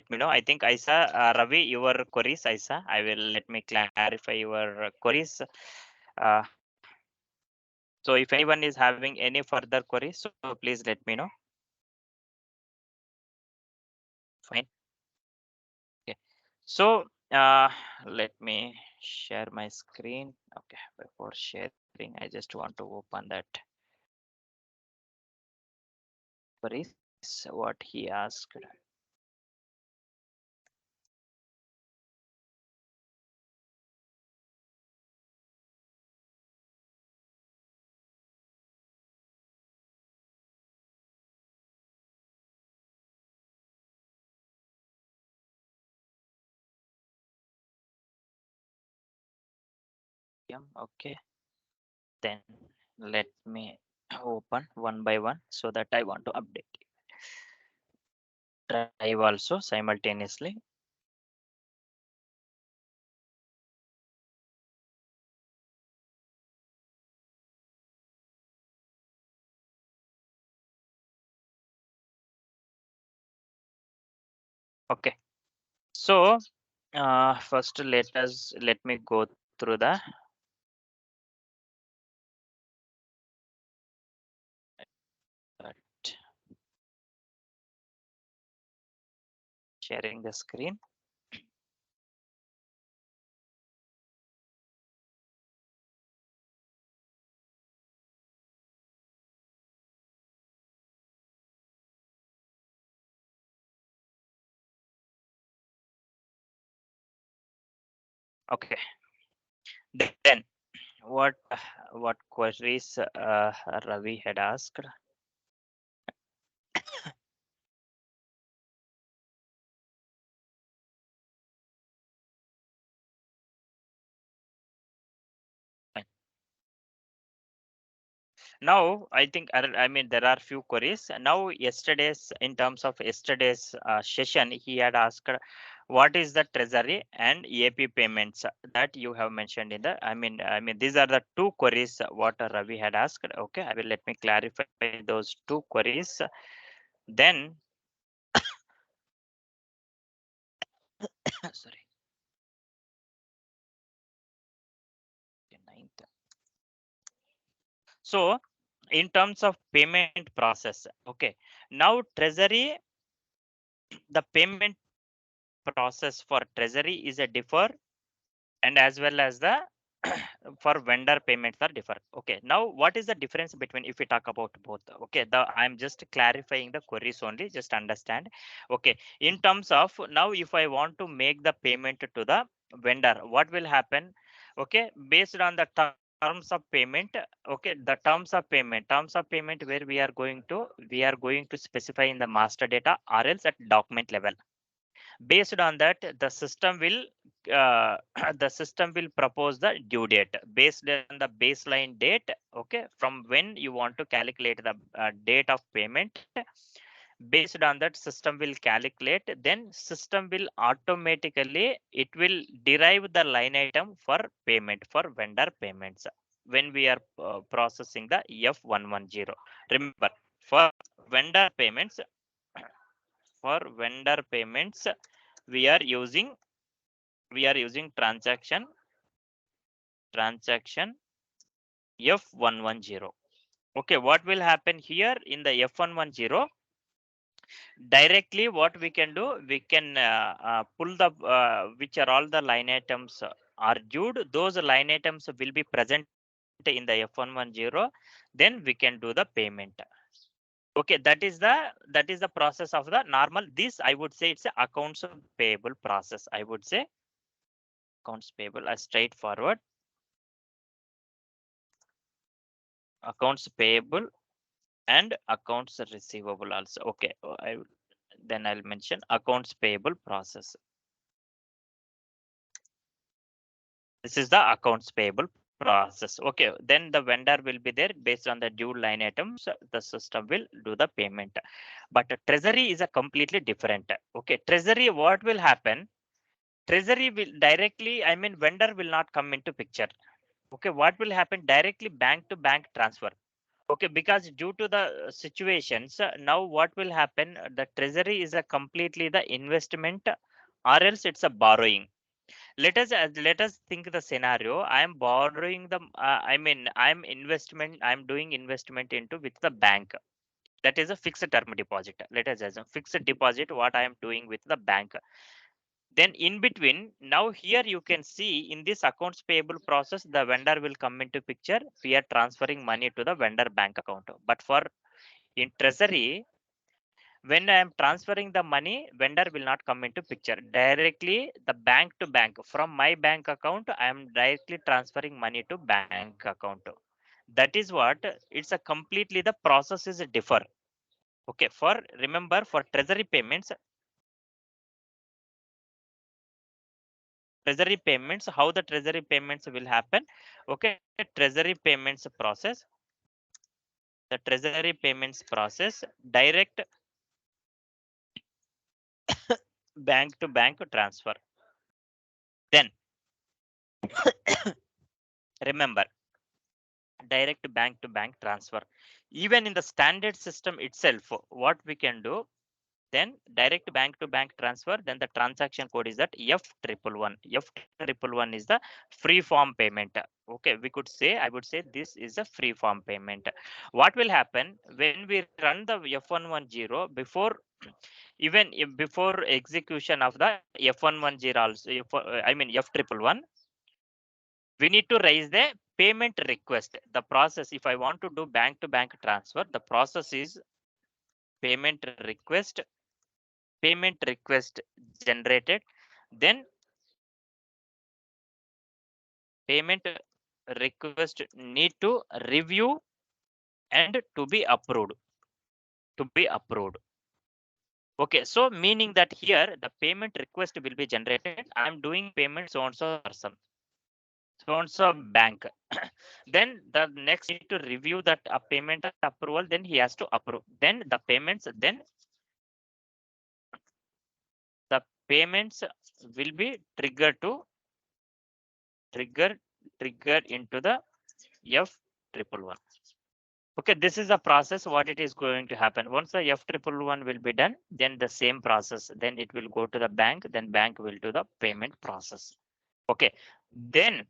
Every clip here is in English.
let me know. I think Isa, Ravi, your queries, Isa. I will let me clarify your queries. Uh, so if anyone is having any further queries, so please let me know. Fine. Okay. So let me share my screen. Okay. Before sharing, I just want to open that queries. What he asked. Okay. Then let me open one by one so that I want to update. Drive also simultaneously. Okay. So first let me go through the right, sharing the screen. Okay. Then what what queries Ravi had asked. Now I think I mean there are few queries. Now yesterday's in terms of yesterday's session, he had asked what is the treasury and AP payments that you have mentioned in the I mean these are the two queries what Ravi had asked. Okay, I will let me clarify those two queries. Then sorry. 9th. So in terms of payment process, okay. Now treasury, the payment process for treasury is a differ, and as well as the for vendor payments are differ. Okay, now what is the difference between if we talk about both? Okay, the I'm just clarifying the queries only, just understand. Okay, in terms of now if I want to make the payment to the vendor, what will happen? Okay, based on the terms of payment. Okay, the terms of payment where we are going to specify in the master data or else at document level. Based on that, the system will the system will propose the due date based on the baseline date. Okay, from when you want to calculate the date of payment. Based on that, system will calculate, then system will automatically it will derive the line item for payment for vendor payments when we are processing the F110. Remember, for vendor payments, we are using transaction F110. Okay, what will happen here in the F110? Directly what we can do, we can pull the which are all the line items are due. Those line items will be present in the F110. Then we can do the payment. Okay, that is the process of the normal. This I would say it's a accounts payable process. I would say accounts payable as straightforward. Accounts payable and accounts receivable also. Okay, then I'll mention accounts payable process. This is the accounts payable process. Okay, then the vendor will be there based on the due line items. The system will do the payment. But treasury is a completely different. Okay, treasury, what will happen? Treasury will directly, I mean, vendor will not come into picture. Okay, what will happen? Directly bank to bank transfer. Okay, because due to the situations, now what will happen? The treasury is a completely the investment, or else it's a borrowing. Let us think the scenario. I am borrowing the. I'm doing investment into with the bank. That is a fixed term deposit. Let us assume fixed deposit. What I am doing with the bank. Then in between, now here you can see in this accounts payable process, the vendor will come into picture. We are transferring money to the vendor bank account. But for in treasury, when I am transferring the money, vendor will not come into picture. Directly the bank to bank. From my bank account, I am directly transferring money to bank account. That is what it's a completely the process is differ. Okay, for remember for treasury payments, how the treasury payments will happen. Okay, treasury payments process, the treasury payments process, direct bank to bank transfer. Then remember, direct bank to bank transfer. Even in the standard system itself, what we can do, then direct bank to bank transfer, then the transaction code is that F111. F111 is the free form payment. Okay, we could say, I would say this is a free form payment. What will happen when we run the F110 before, even if before execution of the F110 also, F111, we need to raise the payment request. The process, if I want to do bank to bank transfer, the process is payment request, payment request generated, then payment request need to review and to be approved, to be approved. Okay, so meaning that here the payment request will be generated. I am doing payment so and so person, so and so bank. Then the next need to review that payment approval, then he has to approve, then the payments, then the payments will be trigger triggered into the F111. Okay, this is the process what it is going to happen. Once the F111 will be done, then the same process, then it will go to the bank, then bank will do the payment process. Okay, then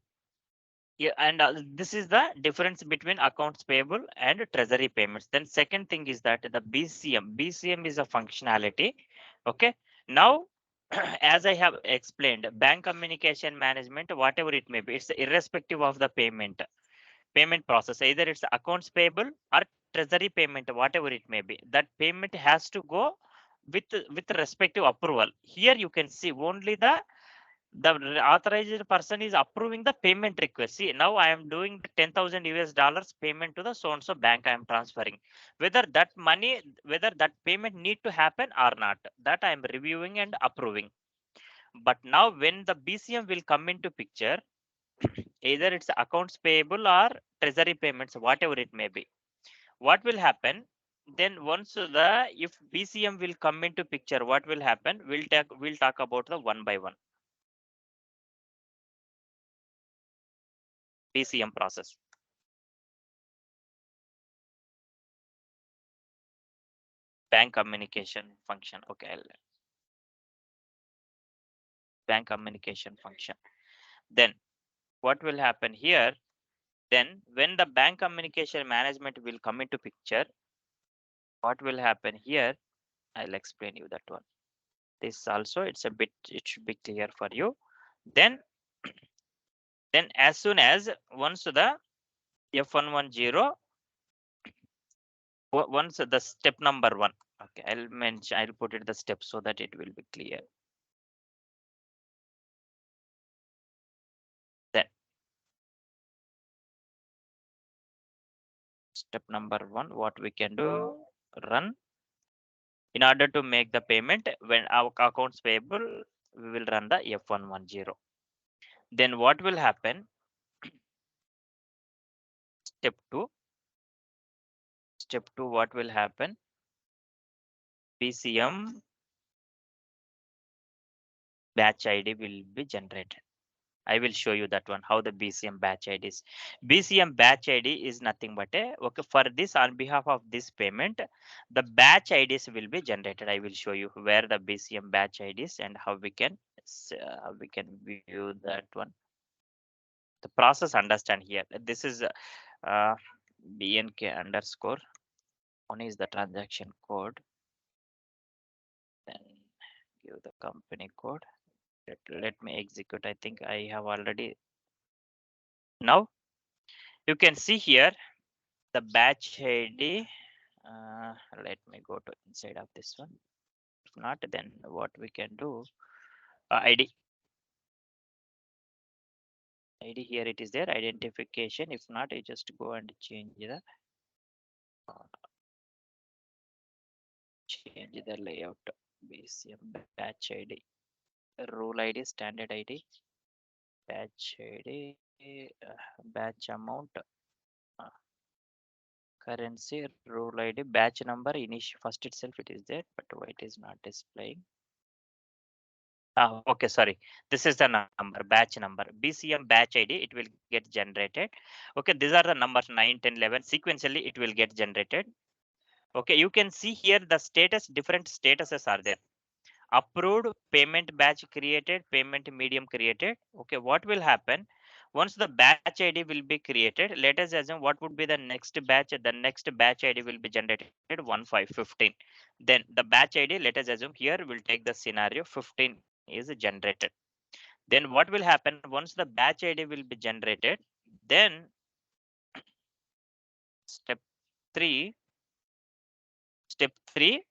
yeah, and this is the difference between accounts payable and treasury payments. Then second thing is that the BCM. BCM is a functionality. Okay, now as I have explained, bank communication management, whatever it may be, it's irrespective of the payment process. Either it's accounts payable or treasury payment, whatever it may be. That payment has to go with respective approval. Here you can see only the authorized person is approving the payment request. See, now I am doing the 10,000 US dollars payment to the so and so bank I am transferring. Whether that money, whether that payment need to happen or not, that I am reviewing and approving. But now when the BCM will come into picture, either it's accounts payable or treasury payments, whatever it may be. What will happen? Then once the if BCM will come into picture, what will happen? We'll talk about the one by one. BCM process. Bank communication function. Okay, bank communication function. Then what will happen here? Then when the bank communication management will come into picture, what will happen here? I'll explain you that one. This also it should be clear for you. Then as soon as once the F110, once the step number one. Okay, I'll put it the step so that it will be clear. Then step number one, what we can do, run. In order to make the payment, when our accounts payable, we will run the F110. Then what will happen? Step two. Step two, what will happen? BCM batch ID will be generated. I will show you that one, how the BCM batch ID is. BCM batch ID is nothing but a, okay, for this, on behalf of this payment, the batch IDs will be generated. I will show you where the BCM batch IDs and how we can view that one. The process understand here. This is BNK underscore. One is the transaction code. Then give the company code. Let me execute. I think I have already. Now you can see here the batch ID. Let me go to inside of this one. If not, then what we can do, ID. ID here it is there, identification. If not, you just go and change the layout. BCM batch ID, rule ID, standard ID, batch ID, batch amount, uh, currency, rule ID, batch number. Initial first itself it is there, but why it is not displaying? Okay, sorry. This is the number, batch number. BCM batch ID, it will get generated. Okay, these are the numbers 9, 10, 11. Sequentially, it will get generated. Okay, you can see here the status, different statuses are there. Approved, payment batch created, payment medium created. Okay, what will happen? Once the batch ID will be created, let us assume what would be the next batch. The next batch ID will be generated 1515. Then the batch ID, let us assume here we'll take the scenario 15 is generated. Then what will happen once the batch ID will be generated? Then step 3, step 3,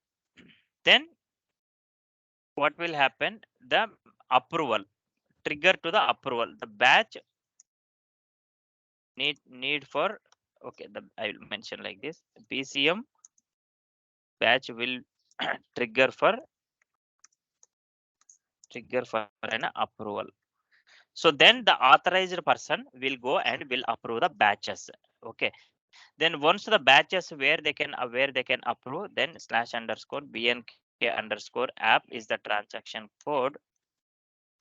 then what will happen? The approval, trigger to the approval. The batch need for, okay, the I will mention like this. BCM batch will trigger for an approval. So then the authorized person will go and will approve the batches. Okay. Then once the batches where they can approve, then slash underscore BNK underscore app is the transaction code.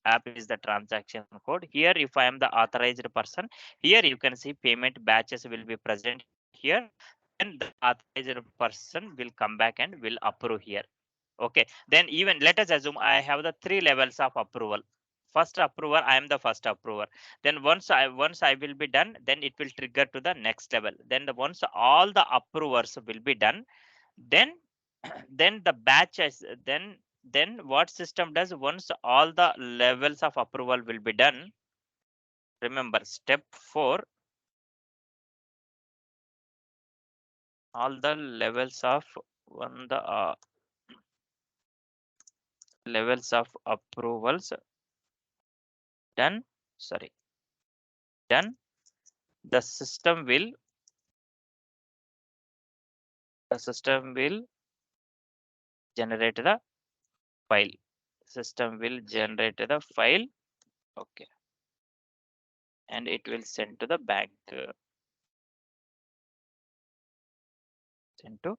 App is the transaction code. Here, if I am the authorized person, here you can see payment batches will be present here. Then the authorized person will come back and will approve here. Okay. Then even let us assume I have the 3 levels of approval. First approver, I am the first approver. Then once I will be done, then it will trigger to the next level. Then once all the approvers will be done, then then the batches, then what system does, once all the levels of approval will be done, remember step 4, all the levels of one the levels of approvals done, sorry, done, the system will generate the file. System will generate the file. Okay. And it will send to the bank. Send to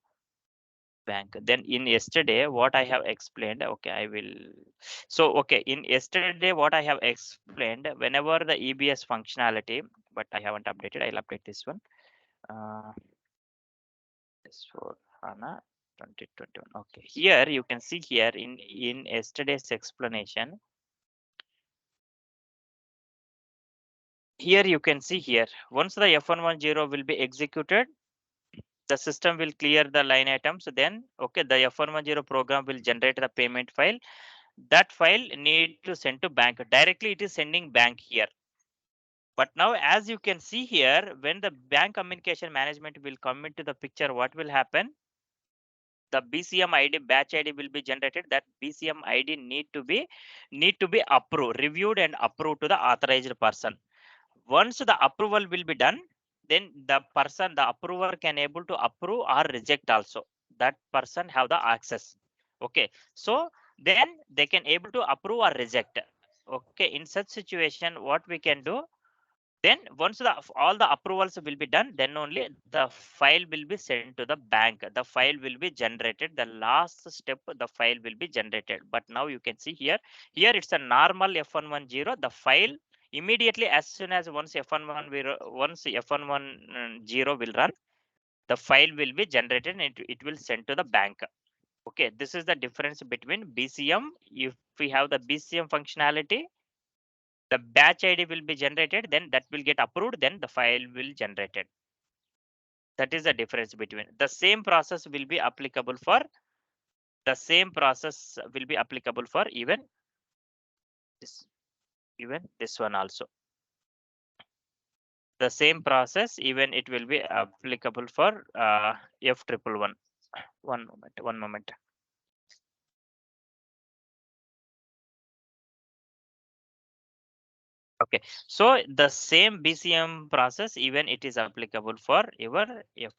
bank. Then in yesterday, what I have explained, okay, I will. So, okay, in yesterday, what I have explained, whenever the EBS functionality, but I haven't updated, I'll update this one. S4HANA 2021. Okay, here you can see here in yesterday's explanation. Here you can see here, once the F110 will be executed, the system will clear the line items. Then, okay, the F110 program will generate the payment file. That file need to send to bank. Directly it is sending bank here. But now, as you can see here, when the bank communication management will come into the picture, what will happen? The BCM ID, batch ID will be generated. That BCM ID need to be approved, reviewed and approved to the authorized person. Once the approval will be done, then the approver can able to approve or reject also. That person have the access. Okay. So then they can able to approve or reject. Okay. In such situation, what we can do, then once all the approvals will be done, then only the file will be sent to the bank. The file will be generated. The last step, the file will be generated. But now you can see here it's a normal F110. The file Immediately, as soon as once F110 will run, the file will be generated and it will send to the bank. Okay, this is the difference between BCM. If we have the BCM functionality, the batch ID will be generated, then that will get approved, then the file will generated. That is the difference between. The same process will be applicable for even this one also. The same process, even it will be applicable for F111. One moment. Okay, so the same BCM process, even it is applicable for your F111.